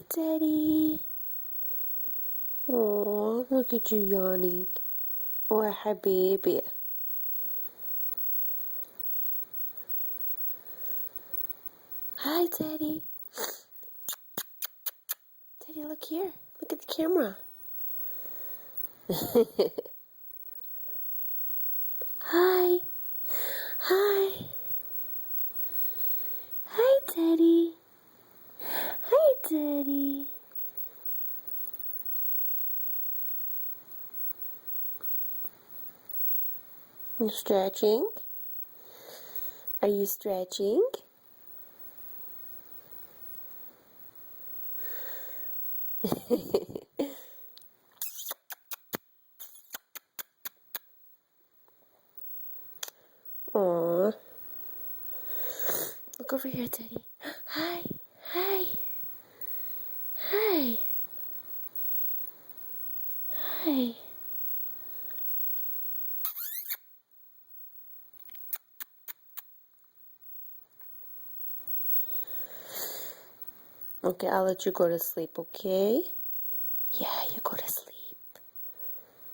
Teddy. Oh, look at you yawning. Oh, hi, baby. Hi, Teddy. Teddy, look here. Look at the camera. Hi. Hi. Hi, Teddy. Hi, Teddy. You stretching? Are you stretching? Aww. Look over here, Teddy. Hi. Hi. Hi. Hi. Okay, I'll let you go to sleep, okay? Yeah, you go to sleep.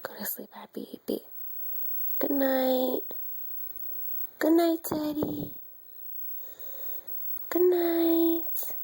Go to sleep, happy baby. Good night. Good night, Teddy. Good night.